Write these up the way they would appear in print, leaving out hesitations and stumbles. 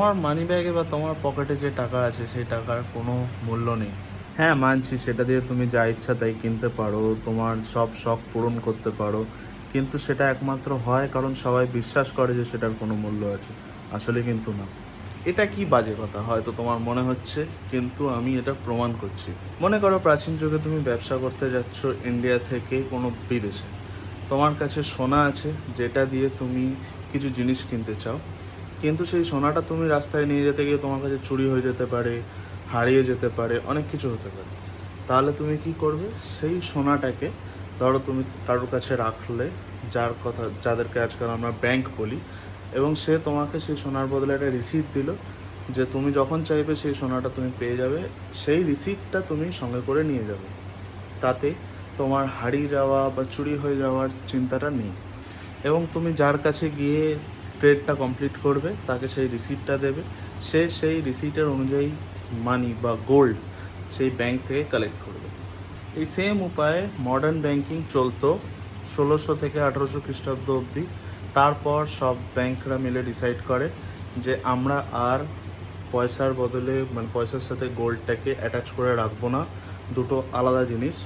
তোমার মানি ব্যাগে বা তোমার পকেটে যে টাকা আছে সেই টাকার কোনো মূল্য নেই। হ্যাঁ, মানছি সেটা দিয়ে তুমি যা ইচ্ছা তাই কিনতে পারো, তোমার সব শখ পূরণ করতে পারো, কিন্তু সেটা একমাত্র হয় কারণ সবাই বিশ্বাস করে যে সেটার কোনো মূল্য আছে। আসলে কিন্তু না। এটা কি বাজে কথা হয়তো তোমার মনে হচ্ছে, কিন্তু আমি এটা প্রমাণ করছি। মনে করো প্রাচীন যুগে তুমি ব্যবসা করতে যাচ্ছ ইন্ডিয়া থেকে কোনো বিদেশে। তোমার কাছে সোনা আছে যেটা দিয়ে তুমি কিছু জিনিস কিনতে চাও, কিন্তু সেই সোনাটা তুমি রাস্তায় নিয়ে যেতে গিয়ে তোমার কাছে চুরি হয়ে যেতে পারে, হারিয়ে যেতে পারে, অনেক কিছু হতে পারে। তাহলে তুমি কি করবে? সেই সোনাটাকে ধরো তুমি কারোর কাছে রাখলে, যাদেরকে আজকাল আমরা ব্যাংক বলি, এবং সে তোমাকে সেই সোনার বদলে একটা রিসিপ্ট দিল যে তুমি যখন চাইবে সেই সোনাটা তুমি পেয়ে যাবে। সেই রিসিপ্টটা তুমি সঙ্গে করে নিয়ে যাবে। তাতে তোমার হারিয়ে যাওয়া বা চুরি হয়ে যাওয়ার চিন্তাটা নেই। এবং তুমি যার কাছে গিয়ে ট্রেডটা কমপ্লিট করবে তাকে সেই রিসিপ্টটা দেবে। সে সেই রিসিপ্টের অনুযায়ী মানি বা গোল্ড সেই ব্যাংক থেকে কালেক্ট করবে। এই সেম উপায়ে মডার্ন ব্যাংকিং চলতো 1600 থেকে 1800 খ্রিস্টাব্দ অবধি। তারপর সব ব্যাংকরা মিলে ডিসাইড করে যে আমরা আর পয়সার বদলে মানে পয়সার সাথে গোল্ডটাকে অ্যাটাচ করে রাখবো না, দুটো আলাদা জিনিস।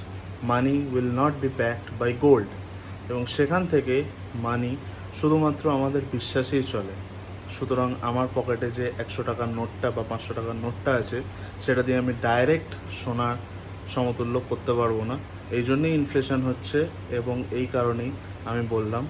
Money will not be backed by gold. এবং সেখান থেকে মানি শুধুমাত্র আমাদের বিশ্বাসেই চলে। সুতরাং আমার পকেটে যে 100 টাকার নোটটা বা 500 টাকার নোটটা আছে, সেটা দিয়ে আমি ডাইরেক্ট সোনার সমতুল্য করতে পারবো না। এই জন্যই ইনফ্লেশন হচ্ছে, এবং এই কারণেই আমি বললাম